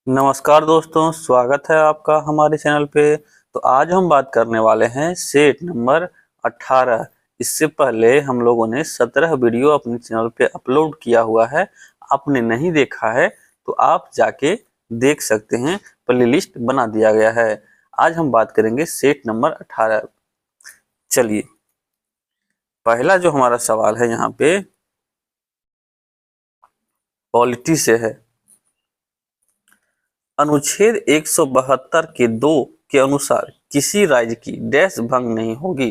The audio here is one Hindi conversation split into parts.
नमस्कार दोस्तों, स्वागत है आपका हमारे चैनल पे। तो आज हम बात करने वाले हैं सेट नंबर 18। इससे पहले हम लोगों ने 17 वीडियो अपने चैनल पे अपलोड किया हुआ है। आपने नहीं देखा है तो आप जाके देख सकते हैं, प्लेलिस्ट बना दिया गया है। आज हम बात करेंगे सेट नंबर 18। चलिए, पहला जो हमारा सवाल है यहाँ पे पॉलिटी से है। अनुच्छेद 172 के 2 के अनुसार किसी राज्य की डैश भंग नहीं होगी।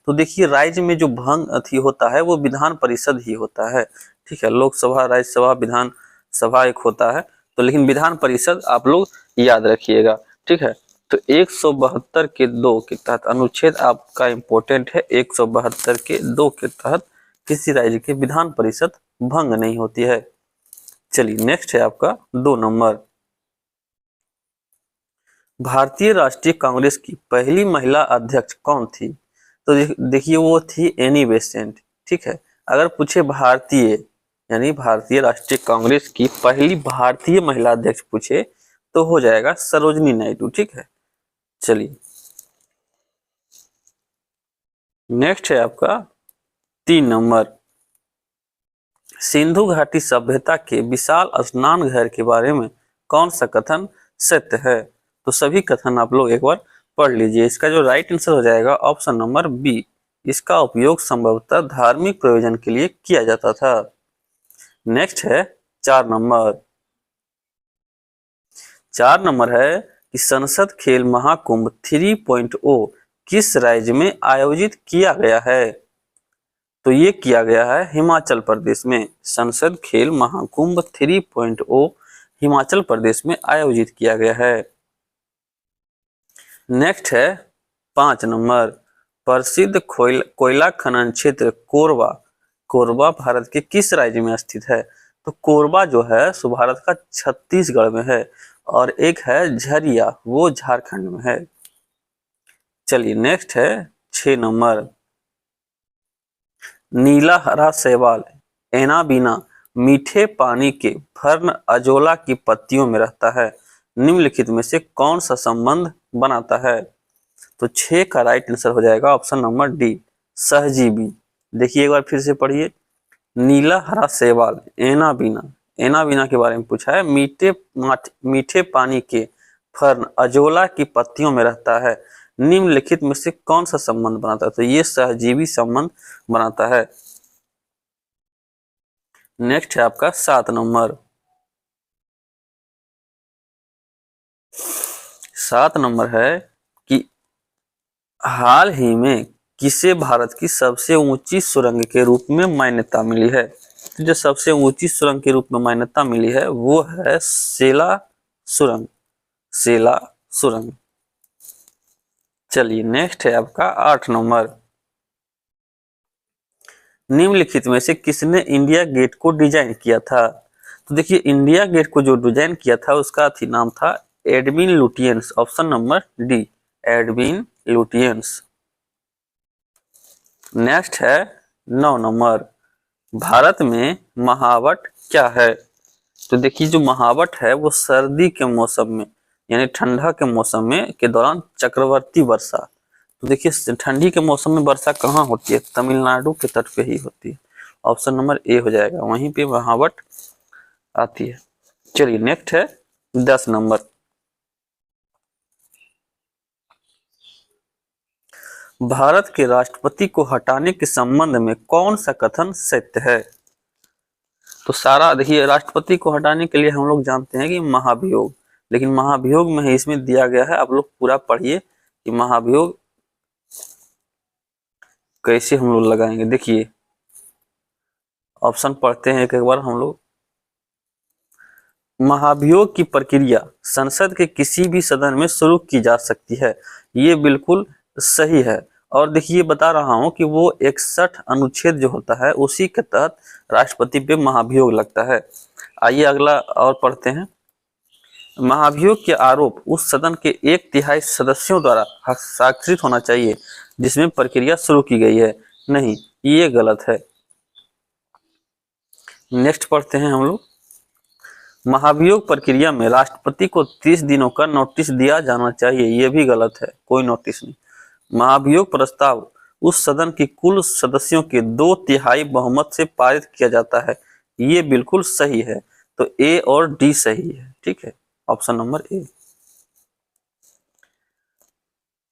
तो देखिए, राज्य में जो भंग अथी होता है वो विधान परिषद ही होता है। ठीक है, लोकसभा, राज्यसभा, विधान सभा एक होता है, तो लेकिन विधान परिषद आप लोग याद रखिएगा। ठीक है, तो 172 के 2 के तहत अनुच्छेद आपका इंपॉर्टेंट है। 172 के 2 के तहत किसी राज्य के विधान परिषद भंग नहीं होती है। चलिए, नेक्स्ट है आपका 2 नंबर। भारतीय राष्ट्रीय कांग्रेस की पहली महिला अध्यक्ष कौन थी? तो देखिए, वो थी एनी बेसेंट। ठीक है, अगर पूछे भारतीय यानी भारतीय राष्ट्रीय कांग्रेस की पहली भारतीय महिला अध्यक्ष पूछे तो हो जाएगा सरोजनी नायडू। ठीक है, चलिए नेक्स्ट है आपका 3 नंबर। सिंधु घाटी सभ्यता के विशाल स्नान घर के बारे में कौन सा कथन सत्य है? तो सभी कथन आप लोग एक बार पढ़ लीजिए। इसका जो राइट आंसर हो जाएगा ऑप्शन नंबर बी। इसका उपयोग संभवतः धार्मिक प्रयोजन के लिए किया जाता था। नेक्स्ट है 4 नंबर। 4 नंबर है कि संसद खेल महाकुंभ 3.0 किस राज्य में आयोजित किया गया है? तो ये किया गया है हिमाचल प्रदेश में। संसद खेल महाकुंभ 3.0 हिमाचल प्रदेश में आयोजित किया गया है। नेक्स्ट है 5 नंबर। प्रसिद्ध कोयला खनन क्षेत्र कोरबा, कोरबा भारत के किस राज्य में स्थित है? तो कोरबा जो है सो भारत का छत्तीसगढ़ में है, और एक है झरिया, वो झारखंड में है। चलिए नेक्स्ट है 6 नंबर। नीला हरा शैवाल एनाबीना मीठे पानी के फर्न अजोला की पत्तियों में रहता है। निम्नलिखित में से कौन सा संबंध बनाता है? तो 6 का राइट आंसर हो जाएगा ऑप्शन नंबर डी, सहजीवी। देखिए एक बार फिर से पढ़िए। नीला हरा शैवाल एनाबीना, एनाबीना के बारे में पूछा है। मीठे पानी के फर्न अजोला की पत्तियों में रहता है। निम्नलिखित में से कौन सा संबंध बनाता है? तो ये सहजीवी संबंध बनाता है। नेक्स्ट है आपका 7 नंबर। 7 नंबर है कि हाल ही में किसे भारत की सबसे ऊंची सुरंग के रूप में मान्यता मिली है? तो जो सबसे ऊंची सुरंग के रूप में मान्यता मिली है वो है सेला सुरंग, सेला सुरंग। चलिए नेक्स्ट है आपका 8 नंबर। निम्नलिखित में से किसने इंडिया गेट को डिजाइन किया था? तो देखिए, इंडिया गेट को जो डिजाइन किया था उसका नाम था Edwin Lutyens. Option number D, Edwin Lutyens. Next है 9 नंबर। भारत में महावट क्या है? तो देखिए, जो महावट है वो सर्दी के मौसम में यानी ठंडा के मौसम में के दौरान चक्रवर्ती वर्षा। तो देखिए, ठंडी के मौसम में वर्षा कहाँ होती है? तमिलनाडु के तट पे ही होती है। ऑप्शन नंबर ए हो जाएगा, वहीं पे महावट आती है। चलिए नेक्स्ट है 10 नंबर। भारत के राष्ट्रपति को हटाने के संबंध में कौन सा कथन सत्य है? तो सारा देखिए, राष्ट्रपति को हटाने के लिए हम लोग जानते हैं कि महाभियोग, लेकिन महाभियोग में ही इसमें दिया गया है। आप लोग पूरा पढ़िए कि महाभियोग कैसे हम लोग लगाएंगे। देखिए ऑप्शन पढ़ते हैं एक एक बार हम लोग। महाभियोग की प्रक्रिया संसद के किसी भी सदन में शुरू की जा सकती है, ये बिल्कुल सही है। और देखिए, बता रहा हूं कि वो 61 अनुच्छेद जो होता है उसी के तहत राष्ट्रपति पे महाभियोग लगता है। आइए अगला और पढ़ते हैं। महाभियोग के आरोप उस सदन के 1/3 सदस्यों द्वारा हस्ताक्षरित होना चाहिए जिसमें प्रक्रिया शुरू की गई है। नहीं, ये गलत है। नेक्स्ट पढ़ते हैं हम लोग। महाभियोग प्रक्रिया में राष्ट्रपति को 30 दिनों का नोटिस दिया जाना चाहिए, ये भी गलत है, कोई नोटिस नहीं। महाभियोग प्रस्ताव उस सदन की कुल सदस्यों के 2/3 बहुमत से पारित किया जाता है, ये बिल्कुल सही है। तो ए और डी सही है, ठीक है, ऑप्शन नंबर ए।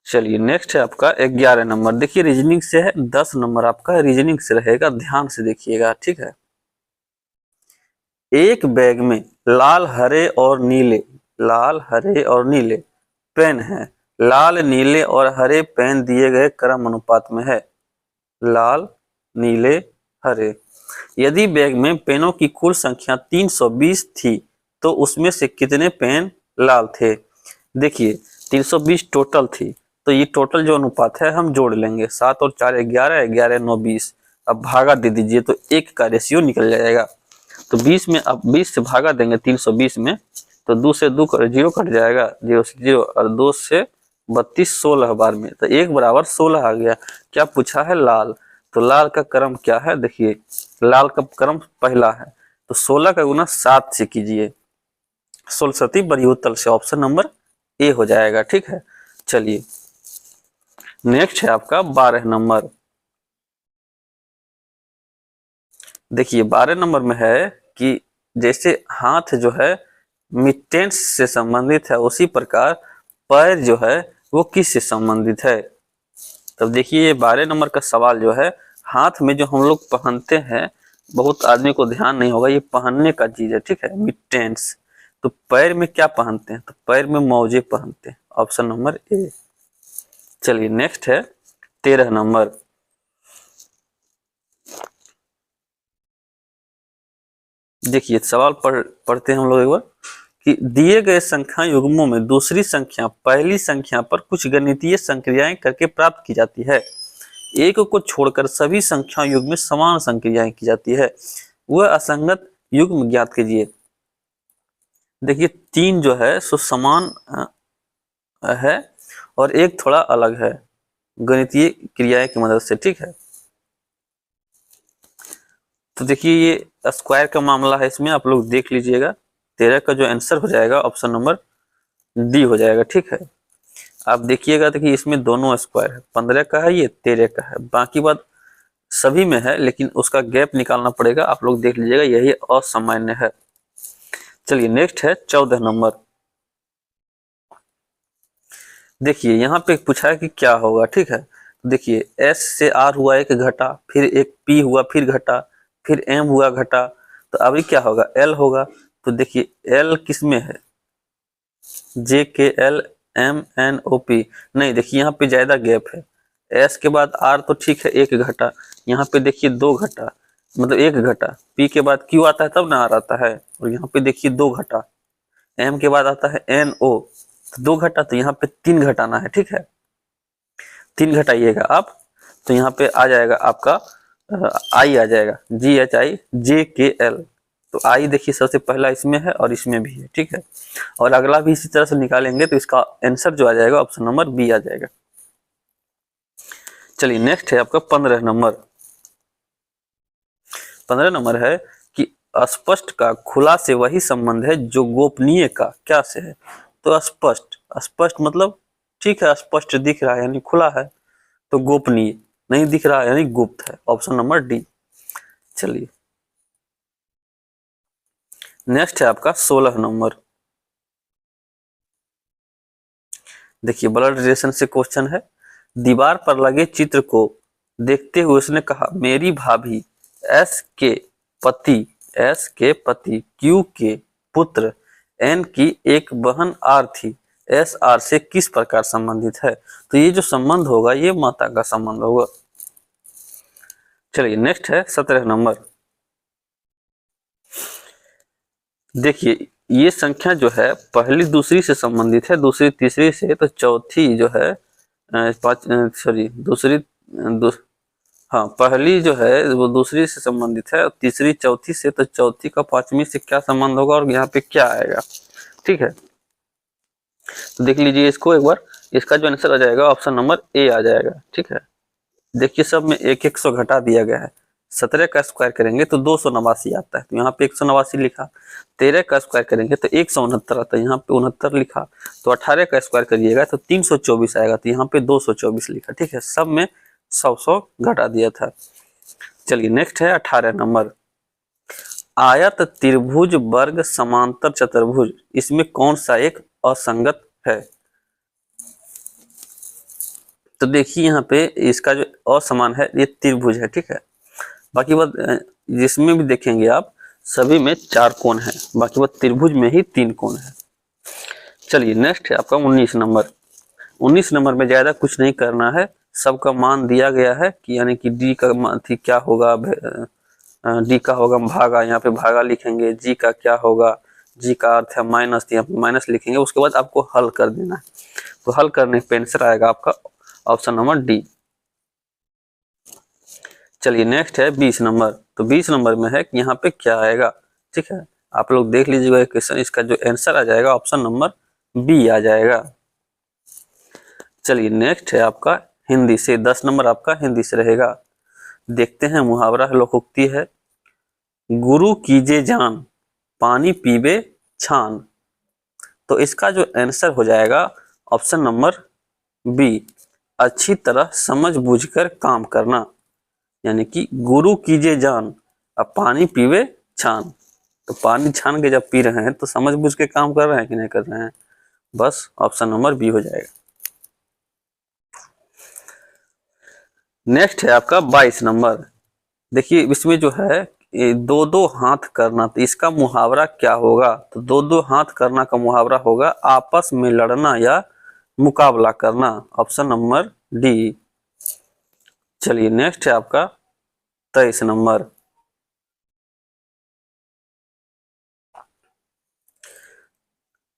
चलिए नेक्स्ट है आपका 11 नंबर। देखिए रीजनिंग से है, 10 नंबर आपका रीजनिंग से रहेगा, ध्यान से देखिएगा, ठीक है। एक बैग में लाल हरे और नीले पेन है। लाल नीले और हरे पेन दिए गए क्रम अनुपात में है। लाल नीले हरे। यदि बैग में पेनों की कुल संख्या 320 थी तो उसमें से कितने पेन लाल थे? देखिए 320 टोटल थी, तो ये टोटल जो अनुपात है हम जोड़ लेंगे, 7 और 4 11, 11 9 20। अब भागा दे दीजिए तो 1 का रेशियो निकल जाएगा। तो 20 में अब 20 से भागा देंगे 320 में, तो 2 से 2 0 कट जाएगा, 0 से 0, और 2 से 32 16 बार में, तो 1 बराबर 16 आ गया। क्या पूछा है? लाल। तो लाल का क्रम क्या है? देखिए लाल का क्रम पहला है, तो 16 का गुना 7 से कीजिए, 16 सती बड़ी उत्तल से, ऑप्शन नंबर ए हो जाएगा, ठीक है। चलिए नेक्स्ट है आपका 12 नंबर। देखिए 12 नंबर में है कि जैसे हाथ जो है मिटेंस से संबंधित है, उसी प्रकार पैर जो है वो किस से संबंधित है? तब देखिए ये 12 नंबर का सवाल जो है, हाथ में जो हम लोग पहनते हैं, बहुत आदमी को ध्यान नहीं होगा, ये पहनने का चीज है, ठीक है, मिटेंस। तो पैर में क्या पहनते हैं? तो पैर में मोजे पहनते हैं, ऑप्शन नंबर ए। चलिए नेक्स्ट है 13 नंबर। देखिए सवाल पढ़ते हैं हम लोग एक बार, कि दिए गए संख्या युग्मों में दूसरी संख्या पहली संख्या पर कुछ गणितीय संक्रियाएं करके प्राप्त की जाती है। एक को छोड़कर सभी संख्या युग्म में समान संक्रियाएं की जाती है, वह असंगत युग्म ज्ञात कीजिए। देखिए 3 जो है सो समान है और एक थोड़ा अलग है गणितीय क्रियाएं की मदद से, ठीक है। तो देखिए ये स्क्वायर का मामला है, इसमें आप लोग देख लीजिएगा। 13 का जो आंसर हो जाएगा ऑप्शन नंबर डी हो जाएगा, ठीक है। आप देखिएगा तो कि इसमें दोनों स्क्वायर है, 15 का है, ये 13 का है, बाकी बात सभी में है, लेकिन उसका गैप निकालना पड़ेगा, आप लोग देख लीजिएगा, यही असामान्य है। चलिए नेक्स्ट है 14 नंबर। देखिए यहाँ पे पूछा है कि क्या होगा, ठीक है। देखिए एस से आर हुआ एक घटा, फिर एक पी हुआ फिर घटा, फिर एम हुआ घटा, तो अभी क्या होगा? एल होगा। तो देखिए एल किस में है? J K L M N O P. नहीं, देखिए यहाँ पे ज्यादा गैप है। एस के बाद आर तो ठीक है, एक घटा, यहाँ पे देखिए 2 घटा, मतलब एक घटा। पी के बाद क्यू आता है तब ना आर आता है, और यहाँ पे देखिए 2 घटा। एम के बाद आता है एन ओ, तो 2 घटा, तो यहाँ पे 3 घटाना है, ठीक है। 3 घटाइएगा आप, तो यहाँ पे आ जाएगा आपका आई आ जाएगा, जी H I J K L. तो आई देखिए सबसे पहला इसमें है और इसमें भी है, ठीक है। और अगला भी इसी तरह से निकालेंगे तो इसका आंसर जो आ जाएगा ऑप्शन नंबर बी आ जाएगा। चलिए नेक्स्ट है आपका 15 नंबर। 15 नंबर है कि अस्पष्ट का खुला से वही संबंध है जो गोपनीय का क्या से है? तो स्पष्ट मतलब ठीक है, स्पष्ट दिख रहा है यानी खुला है, तो गोपनीय नहीं दिख रहा है यानी गुप्त है, ऑप्शन नंबर डी। चलिए नेक्स्ट है आपका 16 नंबर। देखिए ब्लड रिलेशन से क्वेश्चन है। दीवार पर लगे चित्र को देखते हुए उसने कहा, मेरी भाभी एस के पति क्यू के पुत्र एन की एक बहन आर थी, एस आर से किस प्रकार संबंधित है? तो ये जो संबंध होगा ये माता का संबंध होगा। चलिए नेक्स्ट है 17 नंबर। देखिए ये संख्या जो है पहली दूसरी से संबंधित है, दूसरी तीसरी से, तो चौथी जो है हाँ पहली जो है वो दूसरी से संबंधित है, तीसरी चौथी से, तो चौथी का पांचवी से क्या संबंध होगा और यहाँ पे क्या आएगा, ठीक है। तो देख लीजिए इसको एक बार, इसका जो आंसर आ जाएगा ऑप्शन नंबर ए आ जाएगा, ठीक है। देखिए सब में 1 100 घटा दिया गया है, 17 का स्क्वायर करेंगे तो 289 आता है, तो यहाँ पे 189 लिखा। 13 का स्क्वायर करेंगे तो 169 आता है, यहाँ पे 69 लिखा। तो 18 का स्क्वायर करिएगा तो 324 आएगा, तो यहाँ पे 224 लिखा। ठीक है, सब में 100 घटा दिया था। चलिए नेक्स्ट है 18 नंबर। आयत, त्रिभुज, वर्ग, समांतर, चतुर्भुज, इसमें कौन सा एक असंगत है? तो देखिए यहाँ पे इसका जो असमान है ये त्रिभुज है। ठीक है, बाकी बात जिसमें भी देखेंगे आप सभी में 4 कोण है, बाकी बात त्रिभुज में ही 3 कोण है। चलिए नेक्स्ट है आपका 19 नंबर। 19 नंबर में ज्यादा कुछ नहीं करना है, सबका मान दिया गया है कि यानी कि डी का मान थी क्या होगा, डी का होगा भागा, यहाँ पे भागा लिखेंगे। जी का क्या होगा, जी का अर्थ है माइनस, यहाँ पे माइनस लिखेंगे। उसके बाद आपको हल कर देना है, तो हल करने पे आंसर आएगा आपका ऑप्शन नंबर डी। चलिए नेक्स्ट है 20 नंबर। तो 20 नंबर में है कि यहाँ पे क्या आएगा। ठीक है, आप लोग देख लीजिएगा क्वेश्चन, इसका जो आंसर आ जाएगा ऑप्शन नंबर बी आ जाएगा। चलिए नेक्स्ट है आपका हिंदी से, 10 नंबर आपका हिंदी से रहेगा। देखते हैं मुहावरा लोकोक्ति है। गुरु कीजे जान, पानी पीबे छान। तो इसका जो आंसर हो जाएगा ऑप्शन नंबर बी, अच्छी तरह समझ बूझकर काम करना। यानी कि गुरु कीजे जान, अब पानी पीवे छान। तो पानी छान के जब पी रहे हैं तो समझ बूझ के काम कर रहे हैं कि नहीं कर रहे हैं, बस ऑप्शन नंबर बी हो जाएगा। नेक्स्ट है आपका 22 नंबर। देखिए इसमें जो है दो दो हाथ करना, तो इसका मुहावरा क्या होगा? तो दो दो हाथ करना का मुहावरा होगा आपस में लड़ना या मुकाबला करना, ऑप्शन नंबर डी। चलिए नेक्स्ट है आपका 23 नंबर।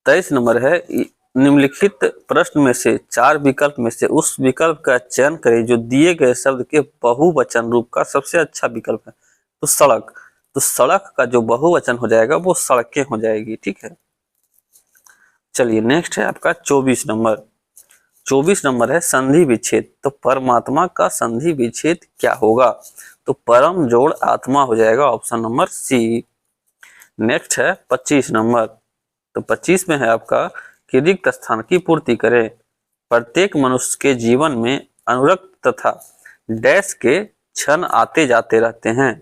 23 नंबर है, निम्नलिखित प्रश्न में से 4 विकल्प में से उस विकल्प का चयन करें जो दिए गए शब्द के बहुवचन रूप का सबसे अच्छा विकल्प है। तो सड़क, तो सड़क का जो बहुवचन हो जाएगा वो सड़कें हो जाएगी। ठीक है, चलिए नेक्स्ट है आपका 24 नंबर। 24 नंबर है संधि विच्छेद। तो परमात्मा का संधि विच्छेद क्या होगा? तो परम जोड़ आत्मा हो जाएगा, ऑप्शन नंबर सी। नेक्स्ट है 25 नंबर। तो 25 में है आपका कि रिक्त स्थान की पूर्ति करें। प्रत्येक मनुष्य के जीवन में अनुरक्त तथा डैश के क्षण आते जाते रहते हैं।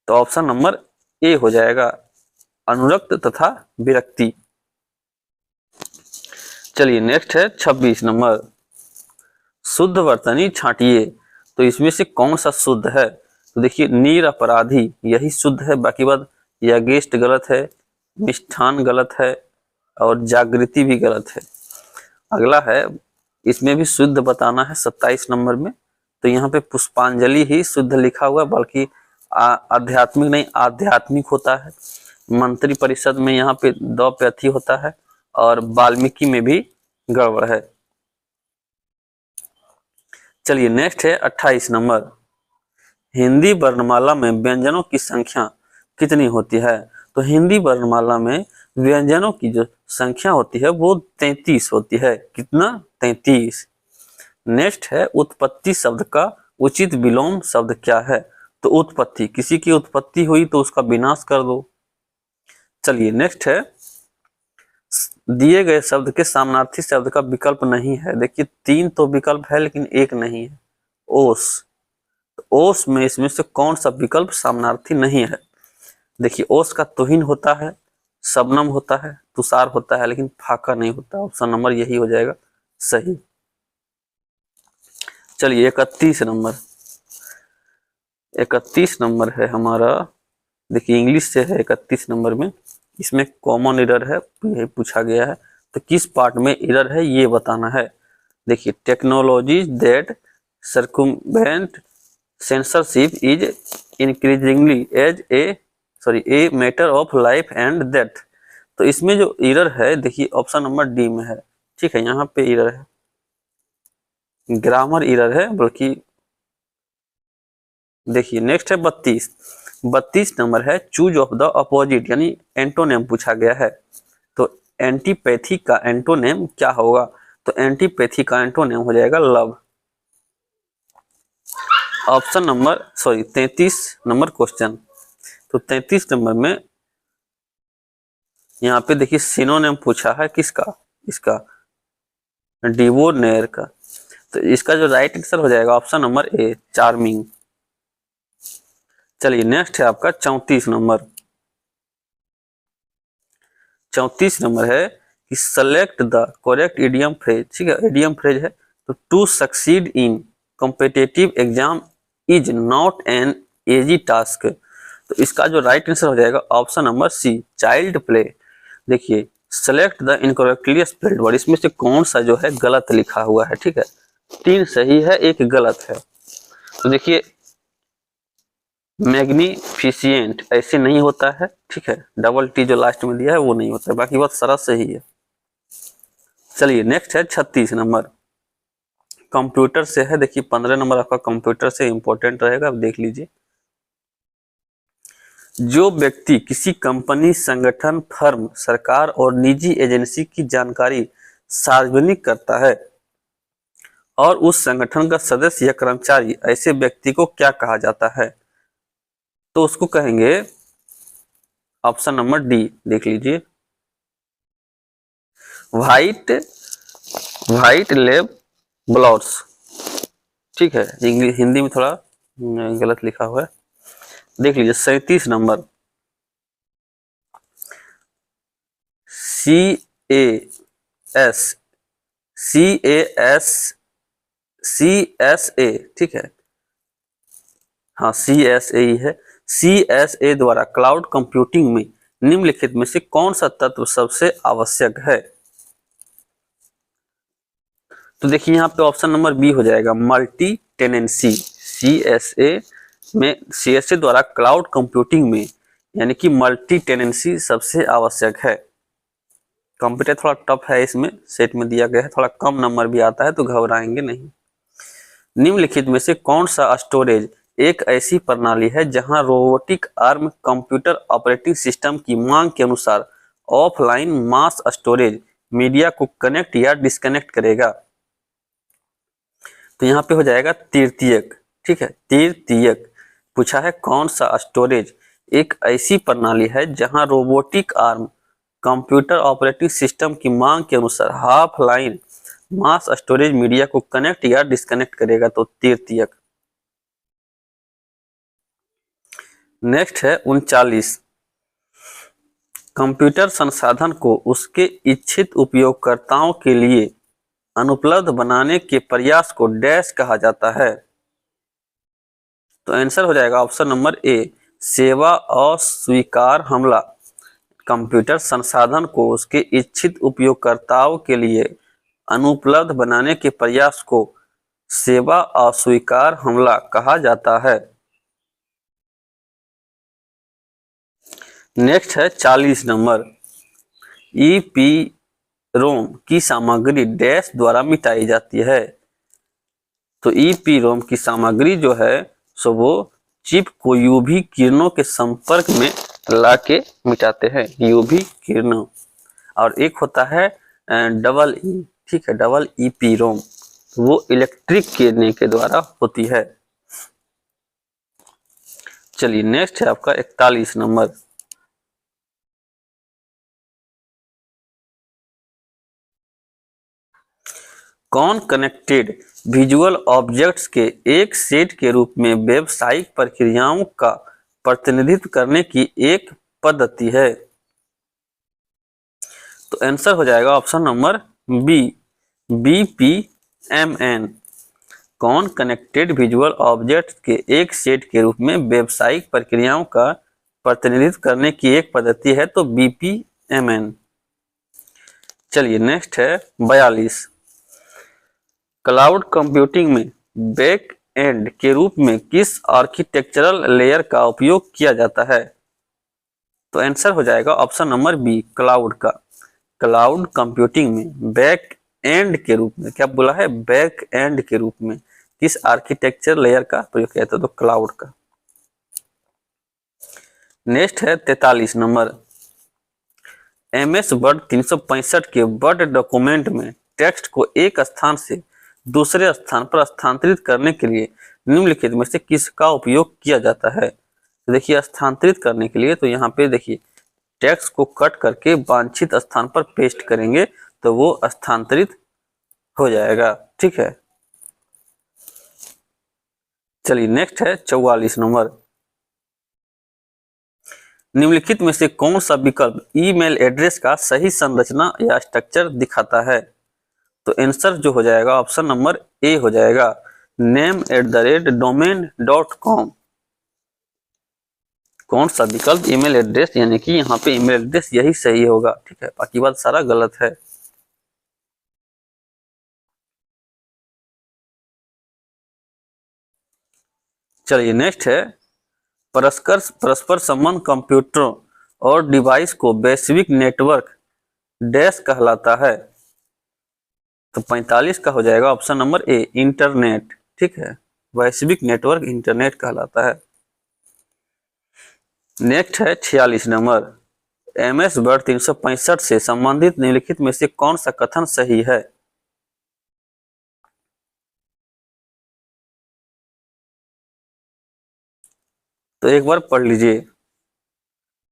तो ऑप्शन नंबर ए हो जाएगा, अनुरक्त तथा विरक्ति। चलिए नेक्स्ट है 26 नंबर। शुद्ध वर्तनी छांटिए। तो इसमें से कौन सा शुद्ध है? तो देखिए निरपराधी यही शुद्ध है, बाकी बात यज्ञेष्ठ गलत है, मिष्ठान गलत है और जागृति भी गलत है। अगला है, इसमें भी शुद्ध बताना है 27 नंबर में। तो यहाँ पे पुष्पांजलि ही शुद्ध लिखा हुआ, बल्कि आध्यात्मिक नहीं आध्यात्मिक होता है। मंत्री परिषद में यहाँ पे द पे अथी होता है और वाल्मीकि में भी गड़बड़ है। चलिए नेक्स्ट है 28 नंबर। हिंदी वर्णमाला में व्यंजनों की संख्या कितनी होती है? तो हिंदी वर्णमाला में व्यंजनों की जो संख्या होती है वो 33 होती है। कितना? 33। नेक्स्ट है उत्पत्ति शब्द का उचित विलोम शब्द क्या है? तो उत्पत्ति, किसी की उत्पत्ति हुई तो उसका विनाश कर दो। चलिए नेक्स्ट है, दिए गए शब्द के सामनार्थी शब्द का विकल्प नहीं है। देखिए 3 तो विकल्प है लेकिन एक नहीं है, ओस। तो ओस में इसमें से कौन सा विकल्प सामनार्थी नहीं है? देखिए ओस का तुहिन होता है, शबनम होता है, तुषार होता है, लेकिन फाका नहीं होता। ऑप्शन नंबर यही हो जाएगा सही। चलिए 31 नंबर। 31 नंबर है हमारा, देखिए इंग्लिश से है 31 नंबर में। इसमें कॉमन एरर है, यही पूछा गया है। तो किस पार्ट में एरर है ये बताना है। देखिए technology that circumvent censorship is increasingly as a matter of life and death. तो इसमें जो एरर है देखिए ऑप्शन नंबर डी में है। ठीक है, यहाँ पे एरर है, ग्रामर एरर है बल्कि। देखिए नेक्स्ट है 32 नंबर है, चूज ऑफ द अपोजिट यानी एंटोनेम पूछा गया है। तो एंटीपैथी का एंटोनेम क्या होगा? तो एंटीपैथी का एंटोनेम हो जाएगा love. Option number 33 number question. तो 33 नंबर में यहाँ पे देखिए सिनोनिम पूछा है किसका, इसका डिवोनेयर का। तो इसका जो राइट आंसर हो जाएगा ऑप्शन नंबर ए चार्मिंग। चलिए नेक्स्ट है आपका 34 नंबर। 34 नंबर है कि select the correct idiom phrase. ठीक है, इडियम फ्रेज है तो to succeed in competitive exam is not an easy task. तो इसका जो राइट आंसर हो जाएगा option number C child play. देखिए select the incorrectly spelled word, इसमें से कौन सा जो है गलत लिखा हुआ है। ठीक है, 3 सही है 1 गलत है। तो देखिए मैग्निफिशिएंट ऐसे नहीं होता है। ठीक है, डबल टी जो लास्ट में दिया है वो नहीं होता है, बाकी बहुत सारा सही है। चलिए नेक्स्ट है 36 नंबर, कंप्यूटर से है। देखिए 15 नंबर आपका कंप्यूटर से इंपॉर्टेंट रहेगा, अब देख लीजिए। जो व्यक्ति किसी कंपनी, संगठन, फर्म, सरकार और निजी एजेंसी की जानकारी सार्वजनिक करता है और उस संगठन का सदस्य या कर्मचारी, ऐसे व्यक्ति को क्या कहा जाता है? तो उसको कहेंगे ऑप्शन नंबर डी, देख लीजिए व्हाइट लेब ब्लॉर्स। ठीक है, इंग्लिश हिंदी में थोड़ा गलत लिखा हुआ है, देख लीजिए 37 नंबर CSA। ठीक है, हाँ CSA ही है। CSA द्वारा क्लाउड कंप्यूटिंग में निम्नलिखित में से कौन सा तत्व सबसे आवश्यक है? तो देखिए यहाँ पे ऑप्शन नंबर बी हो जाएगा मल्टी टेनेंसी। CSA द्वारा क्लाउड कंप्यूटिंग में यानी कि मल्टी टेनेंसी सबसे आवश्यक है। कंप्यूटर थोड़ा टफ है, इसमें सेट में दिया गया है, थोड़ा कम नंबर भी आता है तो घबराएंगे नहीं। निम्नलिखित में से कौन सा स्टोरेज एक ऐसी प्रणाली है जहां robotic arm computer operating system की मांग के अनुसार ऑफलाइन मास स्टोरेज मीडिया को कनेक्ट या डिस्कनेक्ट करेगा? तो यहाँ पे हो जाएगा तृतीयक। ठीक है, तृतीयक पूछा है कौन सा स्टोरेज एक ऐसी प्रणाली है जहां robotic arm computer operating system की मांग के अनुसार ऑफलाइन मास स्टोरेज मीडिया को कनेक्ट या डिस्कनेक्ट करेगा? तो तृतीयक। नेक्स्ट है 39, कंप्यूटर संसाधन को उसके इच्छित उपयोगकर्ताओं के लिए अनुपलब्ध बनाने के प्रयास को डैश कहा जाता है? तो आंसर हो जाएगा ऑप्शन नंबर ए सेवा अस्वीकार हमला। कंप्यूटर संसाधन को उसके इच्छित उपयोगकर्ताओं के लिए अनुपलब्ध बनाने के प्रयास को सेवा अस्वीकार हमला कहा जाता है। नेक्स्ट है 40 नंबर, EEPROM की सामग्री डैश द्वारा मिटाई जाती है? तो EEPROM की सामग्री जो है सो वो चिप को यूवी किरणों के संपर्क में लाके मिटाते हैं, यूवी किरणों। और एक होता है डबल ई। ठीक है, डबल EEPROM वो इलेक्ट्रिक किरणें के द्वारा होती है। चलिए नेक्स्ट है आपका 41 नंबर, कौन कनेक्टेड विजुअल ऑब्जेक्ट्स के एक सेट के रूप में व्यावसायिक प्रक्रियाओं का प्रतिनिधित्व करने की एक पद्धति है? तो आंसर हो जाएगा ऑप्शन नंबर बी BPMN। कौन कनेक्टेड विजुअल ऑब्जेक्ट्स के एक सेट के रूप में व्यावसायिक प्रक्रियाओं का प्रतिनिधित्व करने की एक पद्धति है? तो BPMN। चलिए नेक्स्ट है 42, क्लाउड कंप्यूटिंग में बैक एंड के रूप में किस आर्किटेक्चरल लेयर का उपयोग किया जाता है? तो आंसर हो जाएगा ऑप्शन नंबर बी क्लाउड का। क्लाउड कंप्यूटिंग में बैक एंड के रूप में, क्या बोला है, बैक एंड के रूप में किस आर्किटेक्चर लेयर का प्रयोग किया जाता है? तो क्लाउड का। नेक्स्ट है 43 नंबर, MS वर्ड 365 के वर्ड डॉक्यूमेंट में टेक्स्ट को एक स्थान से दूसरे स्थान पर स्थानांतरित करने के लिए निम्नलिखित में से किसका उपयोग किया जाता है? तो देखिए स्थानांतरित करने के लिए, तो यहाँ पे देखिए टेक्स्ट को कट करके वांछित स्थान पर पेस्ट करेंगे तो वो स्थानांतरित हो जाएगा। ठीक है, चलिए नेक्स्ट है 44 नंबर। निम्नलिखित में से कौन सा विकल्प ईमेल एड्रेस का सही संरचना या स्ट्रक्चर दिखाता है? तो आंसर जो हो जाएगा ऑप्शन नंबर ए हो जाएगा, name@domain.com। कौन सा विकल्प ईमेल एड्रेस, यानी कि यहाँ पे ईमेल एड्रेस यही सही होगा। ठीक है, बाकी बात सारा गलत है। चलिए नेक्स्ट है, परस्पर संबंध कंप्यूटरों और डिवाइस को वैश्विक नेटवर्क डैश कहलाता है। तो 45 का हो जाएगा ऑप्शन नंबर ए, इंटरनेट। ठीक है, वैश्विक नेटवर्क इंटरनेट कहलाता है। नेक्स्ट है 46 नंबर। MS वर्ड 365 से संबंधित निम्नलिखित में से कौन सा कथन सही है? तो एक बार पढ़ लीजिए।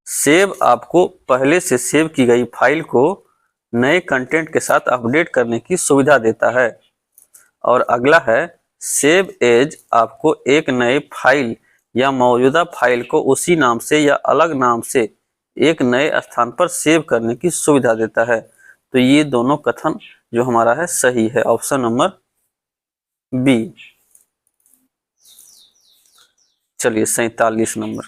सेव आपको पहले से सेव की गई फाइल को नए कंटेंट के साथ अपडेट करने की सुविधा देता है। और अगला है, सेव एज आपको एक नए फाइल या मौजूदा फाइल को उसी नाम से या अलग नाम से एक नए स्थान पर सेव करने की सुविधा देता है। तो ये दोनों कथन जो हमारा है सही है, ऑप्शन नंबर बी। चलिए 47 नंबर।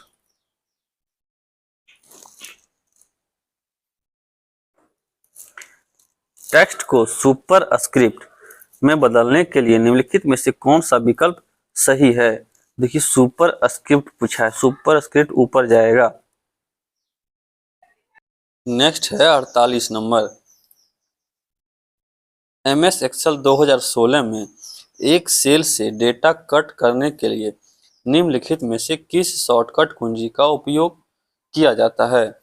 टेक्स्ट को सुपर स्क्रिप्ट में बदलने के लिए निम्नलिखित में से कौन सा विकल्प सही है? देखिए सुपर स्क्रिप्ट पूछा है, सुपर स्क्रिप्ट ऊपर जाएगा। नेक्स्ट है 48 नंबर। MS एक्सेल 2016 में एक सेल से डेटा कट करने के लिए निम्नलिखित में से किस शॉर्टकट कुंजी का उपयोग किया जाता है?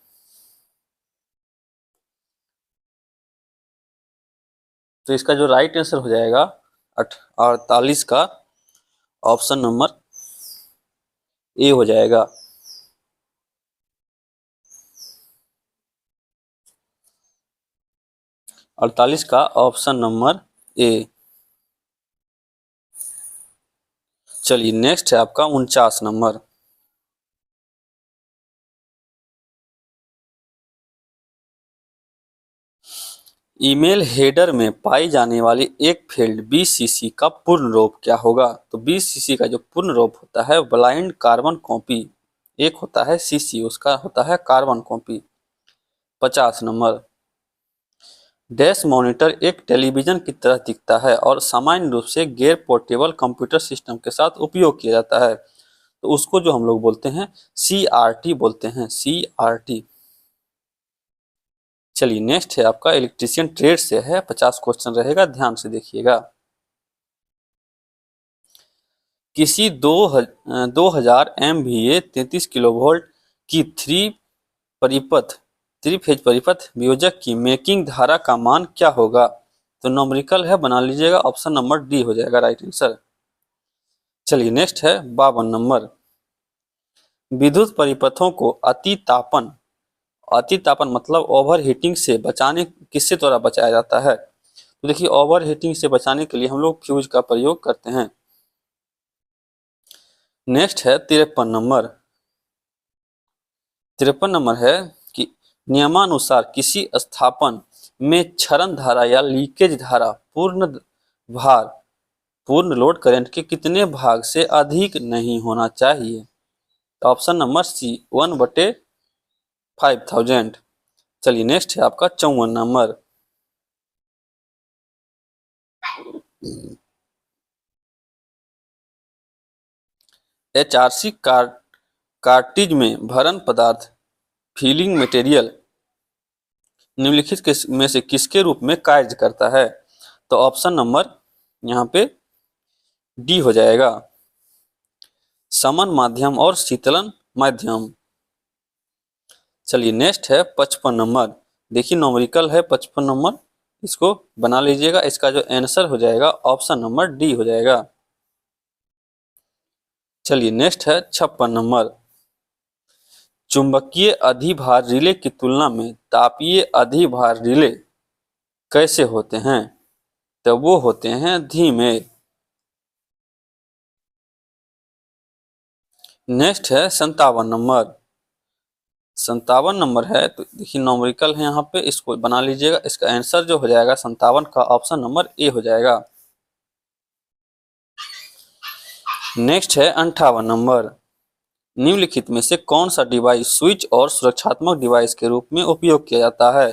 तो इसका जो राइट आंसर हो जाएगा 48 का ऑप्शन नंबर ए हो जाएगा। अड़तालीस का ऑप्शन नंबर ए। चलिए नेक्स्ट है आपका 49 नंबर। ईमेल हेडर में पाई जाने वाली एक फील्ड BCC का पूर्ण रूप क्या होगा? तो BCC का जो पूर्ण रूप होता है ब्लाइंड कार्बन कॉपी, एक होता है CC, उसका होता है carbon copy. 50 number. Dash monitor एक टेलीविजन की तरह दिखता है और सामान्य रूप से गैर पोर्टेबल कंप्यूटर सिस्टम के साथ उपयोग किया जाता है। तो उसको जो हम लोग बोलते हैं CRT बोलते हैं, CRT। चलिए नेक्स्ट है आपका इलेक्ट्रीशियन ट्रेड से है, 50 क्वेश्चन रहेगा, ध्यान से देखिएगा। किसी 2000 MVA 33 किलोवोल्ट की थ्री फेज परिपथ वियोजक की मेकिंग धारा का मान क्या होगा? तो न्यूमेरिकल है, बना लीजिएगा, ऑप्शन नंबर डी हो जाएगा राइट आंसर। चलिए नेक्स्ट है 52 नंबर। विद्युत परिपथों को अतितापन मतलब ओवर हीटिंग से बचाने किससे द्वारा बचाया जाता है? तो देखिए ओवर हीटिंग से बचाने के लिए हम लोग फ्यूज का प्रयोग करते हैं। नेक्स्ट है 53 नंबर। 53 नंबर है कि नियमानुसार किसी स्थापन में क्षरण धारा या लीकेज धारा पूर्ण लोड करंट के कितने भाग से अधिक नहीं होना चाहिए? तो ऑप्शन नंबर सी 1/5000। चलिए नेक्स्ट है आपका 54 नंबर। HRC कार्टिज में भरण पदार्थ फिलिंग मटेरियल निम्नलिखित में से किसके रूप में कार्य करता है? तो ऑप्शन नंबर यहाँ पे डी हो जाएगा, समन माध्यम और शीतलन माध्यम। चलिए नेक्स्ट है 55 नंबर। देखिए न्यूमेरिकल है 55 नंबर, इसको बना लीजिएगा। इसका जो आंसर हो जाएगा ऑप्शन नंबर डी हो जाएगा। चलिए नेक्स्ट है 56 नंबर। चुंबकीय अधिभार रिले की तुलना में तापीय अधिभार रिले कैसे होते हैं? तो वो होते हैं धीमे। नेक्स्ट है 57 नंबर। 57 नंबर है, तो देखिए नॉमरिकल है यहाँ पे, इसको बना लीजिएगा। इसका आंसर जो हो जाएगा 57 का, ऑप्शन नंबर ए हो जाएगा। नेक्स्ट है 58 नंबर। निम्नलिखित में से कौन सा डिवाइस स्विच और सुरक्षात्मक डिवाइस के रूप में उपयोग किया जाता है?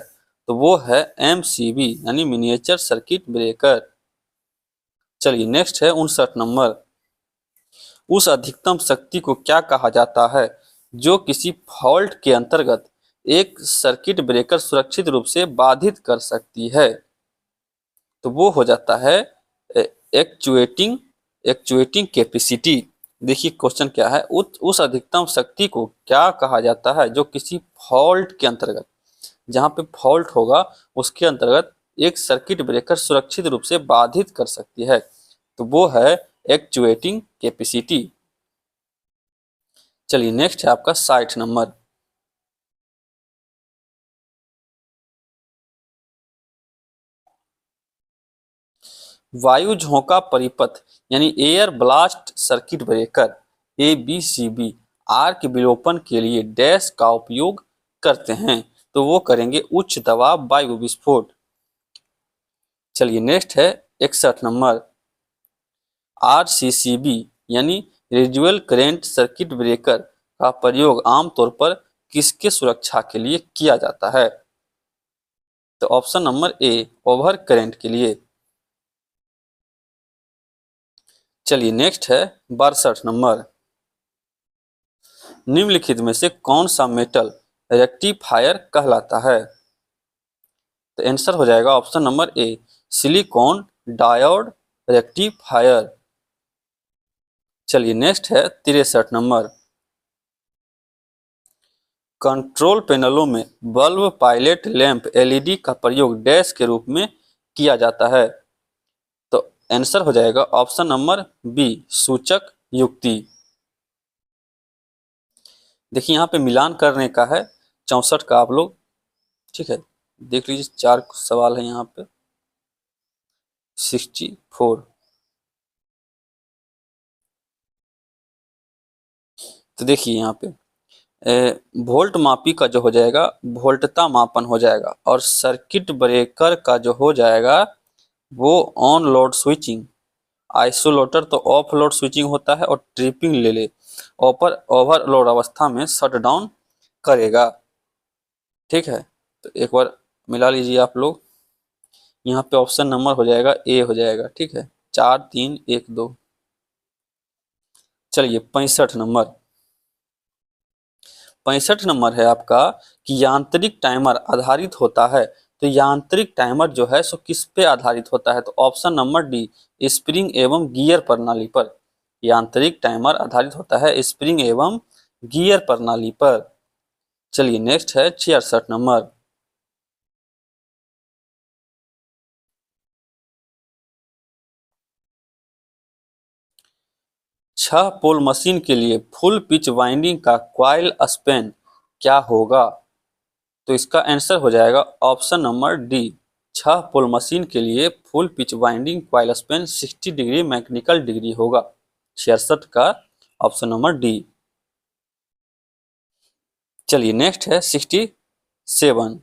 तो वो है MCB यानी मिनिएचर सर्किट ब्रेकर। चलिए नेक्स्ट है 59 नंबर। उस अधिकतम शक्ति को क्या कहा जाता है जो किसी फॉल्ट के अंतर्गत एक सर्किट ब्रेकर सुरक्षित रूप से बाधित कर सकती है? तो वो हो जाता है एक्चुएटिंग एक्चुएटिंग कैपेसिटी। देखिए क्वेश्चन क्या है, उस अधिकतम शक्ति को क्या कहा जाता है जो किसी फॉल्ट के अंतर्गत, जहां पे फॉल्ट होगा उसके अंतर्गत एक सर्किट ब्रेकर सुरक्षित रूप से बाधित कर सकती है? तो वो है एक्चुएटिंग कैपेसिटी। चलिए नेक्स्ट है आपका 60 नंबर। वायु झोंका परिपथ यानी air blast circuit breaker ABCB arc विलोपन के लिए डैश का उपयोग करते हैं? तो वो करेंगे उच्च दबाव वायु विस्फोट। चलिए नेक्स्ट है 61 नंबर। RCCB यानी रेजिडुअल करेंट सर्किट ब्रेकर का प्रयोग आमतौर पर किसके सुरक्षा के लिए किया जाता है? तो ऑप्शन नंबर ए ओवर करेंट के लिए। चलिए नेक्स्ट है 62 नंबर। निम्नलिखित में से कौन सा मेटल रेक्टिफायर कहलाता है? तो आंसर हो जाएगा option number A silicon diode rectifier. चलिए नेक्स्ट है 63 नंबर। कंट्रोल पैनलों में बल्ब पायलट लैंप LED का प्रयोग डैश के रूप में किया जाता है? तो आंसर हो जाएगा ऑप्शन नंबर बी सूचक युक्ति। देखिए यहाँ पे मिलान करने का है 64 का आप लोग, ठीक है, देख लीजिए 4 सवाल है यहाँ पे। 64। तो देखिए यहाँ पे वोल्ट मापी का जो हो जाएगा वोल्टता मापन हो जाएगा, और सर्किट ब्रेकर का जो हो जाएगा वो ऑन लोड स्विचिंग। आइसोलेटर तो ऑफ लोड स्विचिंग होता है, और ट्रिपिंग ले ले ओवरलोड अवस्था में शट डाउन करेगा। ठीक है, तो एक बार मिला लीजिए आप लोग। यहाँ पे ऑप्शन नंबर हो जाएगा ए हो जाएगा। ठीक है, 4 3 1 2। चलिए 65 नंबर। 65 नंबर है आपका कि यांत्रिक टाइमर आधारित होता है। तो यांत्रिक टाइमर जो है सो किस पे आधारित होता है? तो ऑप्शन नंबर डी स्प्रिंग एवं गियर प्रणाली पर। यांत्रिक टाइमर आधारित होता है स्प्रिंग एवं गियर प्रणाली पर। चलिए नेक्स्ट है 66 नंबर। छह पोल मशीन के लिए फुल पिच वाइंडिंग का कॉइल स्पैन क्या होगा? तो इसका आंसर हो जाएगा option number D 6 pole machine के लिए full pitch winding coil span 60 degree mechanical degree होगा। 66 का ऑप्शन नंबर डी। चलिए नेक्स्ट है 67।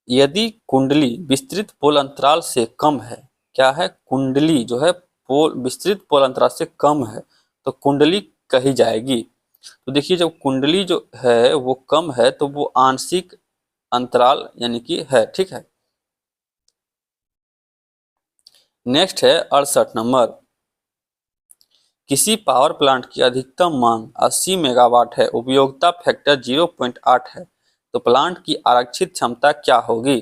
यदि कुंडली विस्तृत पोल अंतराल से कम है, क्या है? कुंडली जो है पोल विस्तृत पोल अंतराल से कम है तो कुंडली कही जाएगी। तो देखिए जब कुंडली जो है वो कम है तो वो आंशिक अंतराल यानी कि है। ठीक है, नेक्स्ट है 68 नंबर। किसी पावर प्लांट की अधिकतम मांग 80 मेगावाट है, उपयोगिता फैक्टर 0.8 है, तो प्लांट की आरक्षित क्षमता क्या होगी?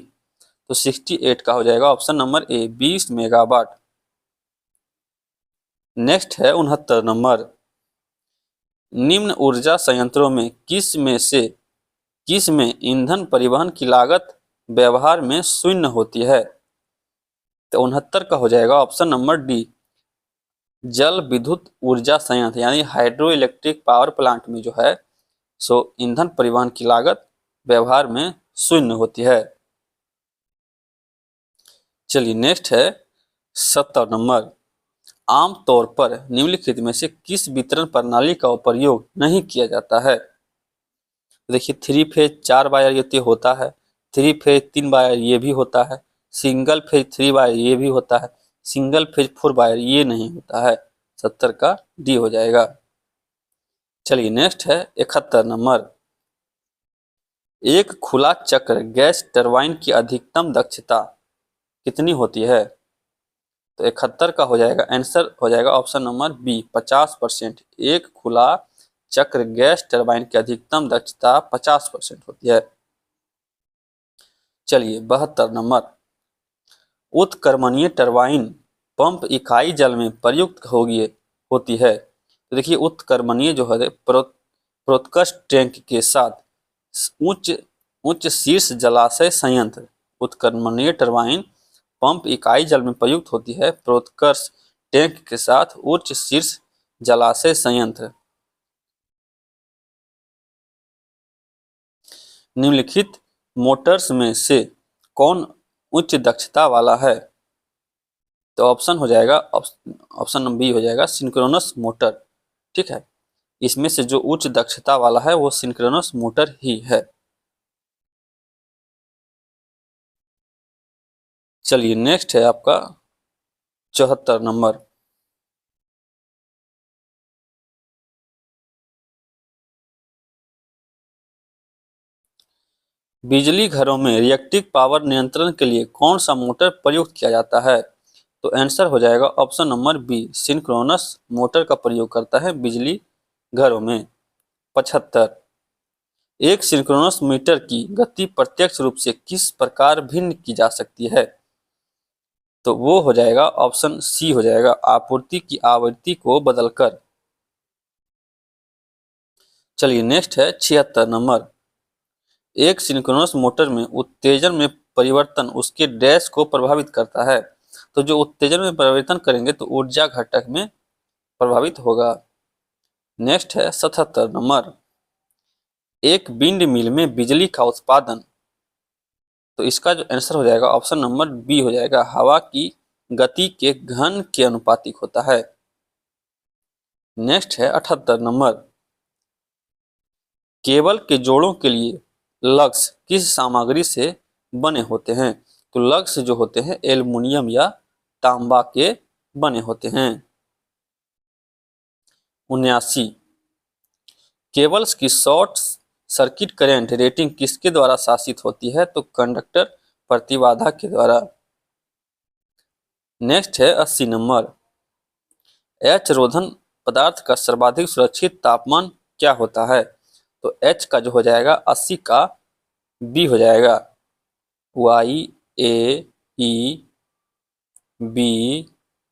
तो 68 का हो जाएगा ऑप्शन नंबर ए 20 मेगावाट। नेक्स्ट है 69 नंबर। निम्न ऊर्जा संयंत्रों में किस में ईंधन परिवहन की लागत व्यवहार में शून्य होती है? तो 69 का हो जाएगा ऑप्शन नंबर डी जल विद्युत ऊर्जा संयंत्र यानी हाइड्रो इलेक्ट्रिक पावर प्लांट में जो है सो ईंधन परिवहन की लागत व्यवहार में शून्य होती है। चलिए नेक्स्ट है 70 नंबर। आमतौर पर निम्नलिखित में से किस वितरण प्रणाली का प्रयोग नहीं किया जाता है? देखिए 3 फेज 4 वायर ये होता है, 3 फेज 3 वायर ये भी होता है, सिंगल फेज 3 वायर ये भी होता है, सिंगल फेज 4 वायर ये नहीं होता है। 70 का डी हो जाएगा। चलिए नेक्स्ट है 71 नंबर। एक खुला चक्र गैस टरबाइन की अधिकतम दक्षता कितनी होती है? तो 71 का हो जाएगा, आंसर हो जाएगा ऑप्शन नंबर बी 50%। एक खुला चक्र गैस टरबाइन की अधिकतम दक्षता 50% होती है। चलिए 72 नंबर। उत्क्रमणीय टरबाइन पंप इकाई जल में प्रयुक्त होती है। तो देखिए उत्क्रमणीय जो है प्रोत्कर्ष टैंक के साथ उच्च उच्च शीर्ष जलाशय संयंत्र। उत्क्रमणीय टरबाइन पंप इकाई जल में प्रयुक्त होती है प्रोत्कर्ष टैंक के साथ उच्च शीर्ष जलाशय संयंत्र। निम्नलिखित मोटर्स में से कौन उच्च दक्षता वाला है? तो ऑप्शन हो जाएगा ऑप्शन नंबर बी हो जाएगा सिंक्रोनस मोटर। ठीक है, इसमें से जो उच्च दक्षता वाला है वो सिंक्रोनस मोटर ही है। चलिए नेक्स्ट है आपका 74 नंबर। बिजली घरों में रिएक्टिव पावर नियंत्रण के लिए कौन सा मोटर प्रयुक्त किया जाता है? तो आंसर हो जाएगा option number B synchronous motor का प्रयोग करता है बिजली घरों में। 75। एक सिंक्रोनस मीटर की गति प्रत्यक्ष रूप से किस प्रकार भिन्न की जा सकती है? तो वो हो जाएगा ऑप्शन सी हो जाएगा आपूर्ति की आवृत्ति को बदलकर। चलिए नेक्स्ट है 76 नंबर। एक सिंक्रोनस मोटर में उत्तेजन में परिवर्तन उसके डैश को प्रभावित करता है। तो जो उत्तेजन में परिवर्तन करेंगे तो ऊर्जा घटक में प्रभावित होगा। नेक्स्ट है 77 नंबर। एक विंड मिल में बिजली का उत्पादन। तो इसका जो आंसर हो जाएगा ऑप्शन नंबर बी हो जाएगा हवा की गति के घन के अनुपातिक होता है। नेक्स्ट है 78 नंबर। केबल के जोड़ों के लिए लग्स किस सामग्री से बने होते हैं? तो लग्स जो होते हैं एल्युमिनियम या तांबा के बने होते हैं। 79। केबल्स की शॉर्ट सर्किट करंट रेटिंग किसके द्वारा शासित होती है? तो कंडक्टर प्रतिबाधा के द्वारा। नेक्स्ट है 80 नंबर। एच रोधन पदार्थ का सर्वाधिक सुरक्षित तापमान क्या होता है? तो एच का जो हो जाएगा 80 का बी हो जाएगा Y A E B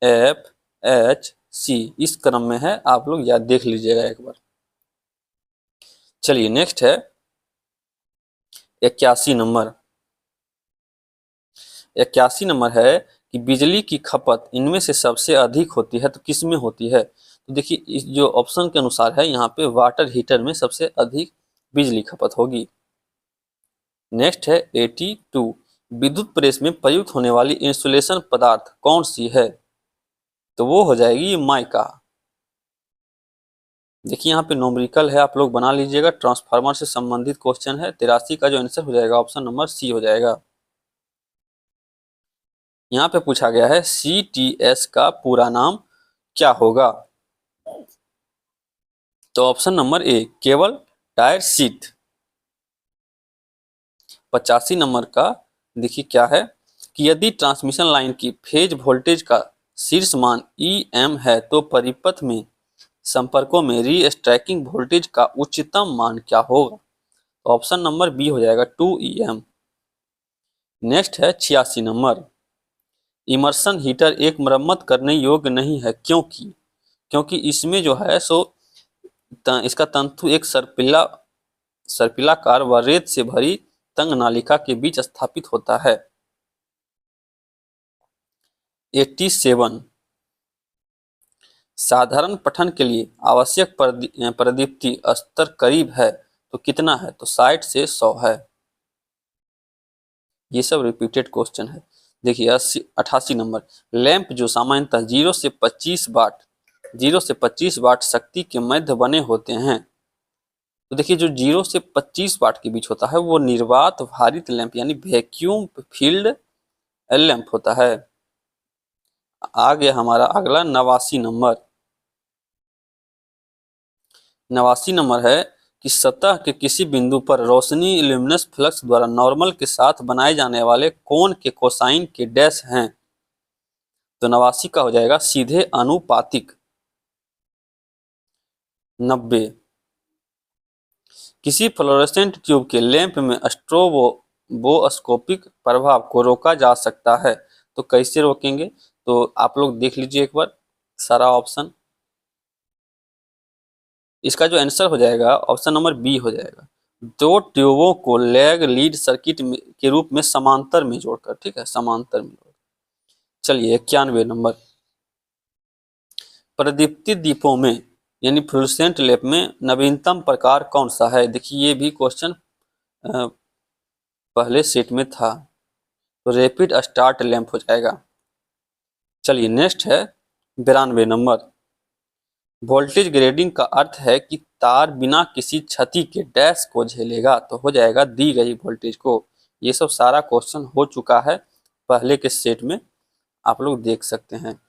F H C, इस क्रम में है, आप लोग याद देख लीजिएगा एक बार। चलिए नेक्स्ट है 81 नंबर। 81 नंबर है कि बिजली की खपत इनमें से सबसे अधिक होती है तो किस में होती है? तो देखिए इस जो ऑप्शन के अनुसार है यहाँ पे वाटर हीटर में सबसे अधिक बिजली खपत होगी। नेक्स्ट है 82। विद्युत प्रेस में प्रयुक्त होने वाली इंसुलेशन पदार्थ कौन सी है? तो वो हो जाएगी माइका। देखिए यहाँ पे नोमरिकल है, आप लोग बना लीजिएगा, ट्रांसफार्मर से संबंधित क्वेश्चन है। 83 का जो आंसर हो जाएगा ऑप्शन नंबर सी हो जाएगा। यहाँ पे पूछा गया है CTS का पूरा नाम क्या होगा? तो ऑप्शन नंबर ए केबल टायर सीट। 85 नंबर का देखिए क्या है कि यदि ट्रांसमिशन लाइन की फेज वोल्टेज का शीर्ष मान EM है तो परिपथ में संपर्कों में री-स्ट्राइकिंग वोल्टेज का उच्चतम मान क्या होगा? तो ऑप्शन नंबर बी हो जाएगा 2EM। नेक्स्ट है 86 नंबर। इमर्सन हीटर एक मरम्मत करने योग्य नहीं है क्योंकि इसमें जो है सो इसका तंतु एक सर्पिलाकार व रेत से भरी तंग नालिका के बीच स्थापित होता है। 87। साधारण पठन के लिए आवश्यक प्रदीप्ति स्तर करीब है तो कितना है, तो 60 से 100 है। ये सब रिपीटेड क्वेश्चन है। देखिए 88 नंबर, लैंप जो सामान्यतः 0 से 25 वाट शक्ति के मध्य बने होते हैं, तो देखिए जो 0 से 25 वाट के बीच होता है वो निर्वात भारित लैंप यानी वैक्यूम फील्ड लैंप होता है। आ गया हमारा अगला 89 नंबर। 89 नंबर है कि सतह के किसी बिंदु पर रोशनी ल्यूमिनस फ्लक्स द्वारा नॉर्मल के साथ बनाए जाने वाले कोण के कोसाइन के डैश हैं, तो 89 का हो जाएगा सीधे अनुपातिक। 90, किसी फ्लोरोसेंट ट्यूब के लैंप में स्ट्रोबोस्कोपिक प्रभाव को रोका जा सकता है, तो कैसे रोकेंगे, तो आप लोग देख लीजिए एक बार सारा ऑप्शन। इसका जो आंसर हो जाएगा ऑप्शन नंबर बी हो जाएगा, दो ट्यूबों को लैग लीड सर्किट के रूप में समांतर में जोड़कर, ठीक है, समांतर में जोड़कर। चलिए 91 नंबर, प्रदीप्ति दीपों में यानी फ्लुसेंट लैंप में नवीनतम प्रकार कौन सा है। देखिए ये भी क्वेश्चन पहले सेट में था, तो रैपिड स्टार्ट लैंप हो जाएगा। चलिए नेक्स्ट है 92 नंबर, वोल्टेज ग्रेडिंग का अर्थ है कि तार बिना किसी क्षति के डैश को झेलेगा, तो हो जाएगा दी गई वोल्टेज को। ये सब सारा क्वेश्चन हो चुका है पहले के सेट में, आप लोग देख सकते हैं।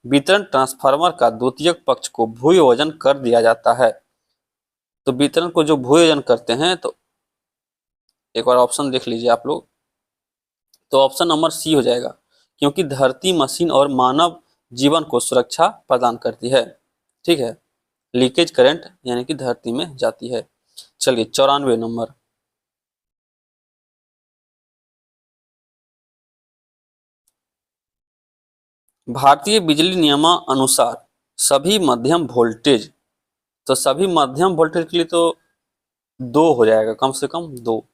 वितरण ट्रांसफार्मर का द्वितीयक पक्ष को भूयोजन कर दिया जाता है, तो वितरण को जो भूयोजन करते हैं, तो एक बार ऑप्शन देख लीजिए आप लोग, तो ऑप्शन नंबर सी हो जाएगा, क्योंकि धरती मशीन और मानव जीवन को सुरक्षा प्रदान करती है, ठीक है, लीकेज करंट यानी कि धरती में जाती है। चलिए 94 नंबर, भारतीय बिजली नियमानुसार सभी मध्यम वोल्टेज, तो सभी मध्यम वोल्टेज के लिए तो 2 हो जाएगा, कम से कम 2।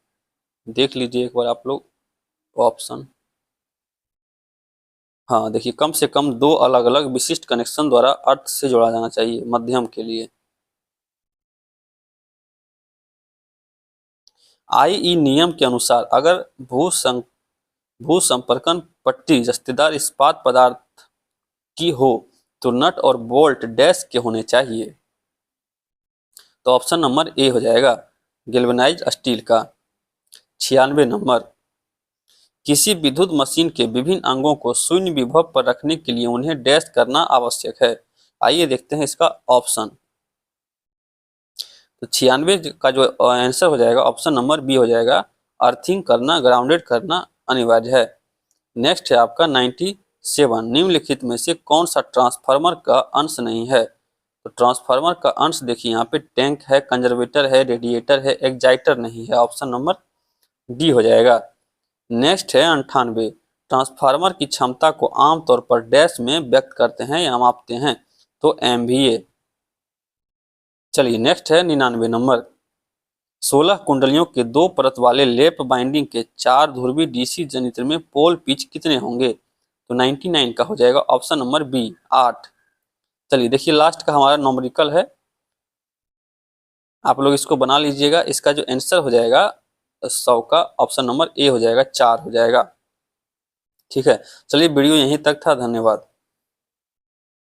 देख लीजिए एक बार आप लोग ऑप्शन। हाँ देखिए कम से कम 2 अलग अलग विशिष्ट कनेक्शन द्वारा अर्थ से जोड़ा जाना चाहिए मध्यम के लिए। आईई नियम के अनुसार अगर भूसंपर्कन पट्टी जस्तेदार इस्पात पदार्थ की हो तो नट और बोल्ट डैश के होने चाहिए, तो ऑप्शन नंबर ए हो जाएगा गैल्वेनाइज्ड स्टील का। 96 नंबर, किसी विद्युत मशीन के विभिन्न अंगों को शून्य विभव पर रखने के लिए उन्हें डैश करना आवश्यक है। आइए देखते हैं इसका ऑप्शन। तो 96 का जो आंसर हो जाएगा ऑप्शन नंबर बी हो जाएगा, अर्थिंग करना, ग्राउंडेड करना अनिवार्य है। नेक्स्ट है आपका 97, निम्नलिखित में से कौन सा ट्रांसफार्मर का अंश नहीं है, तो ट्रांसफार्मर का अंश देखिए यहाँ पे टैंक है, कंजर्वेटर है, रेडिएटर है, एक्साइटर नहीं है, ऑप्शन नंबर डी हो जाएगा। नेक्स्ट है 98, ट्रांसफार्मर की क्षमता को आमतौर पर डैश में व्यक्त करते हैं या मापते हैं, तो MVA। चलिए नेक्स्ट है 99 नंबर, 16 कुंडलियों के 2 परत वाले लेप बाइंडिंग के 4 ध्रुवीय डीसी जनरेटर में पोल पिच कितने होंगे, तो 99 का हो जाएगा ऑप्शन नंबर बी 8। चलिए देखिए लास्ट का हमारा नॉमरिकल है, आप लोग इसको बना लीजिएगा। इसका जो आंसर हो जाएगा 100 का ऑप्शन नंबर ए हो जाएगा, 4 हो जाएगा, ठीक है। चलिए वीडियो यहीं तक था, धन्यवाद।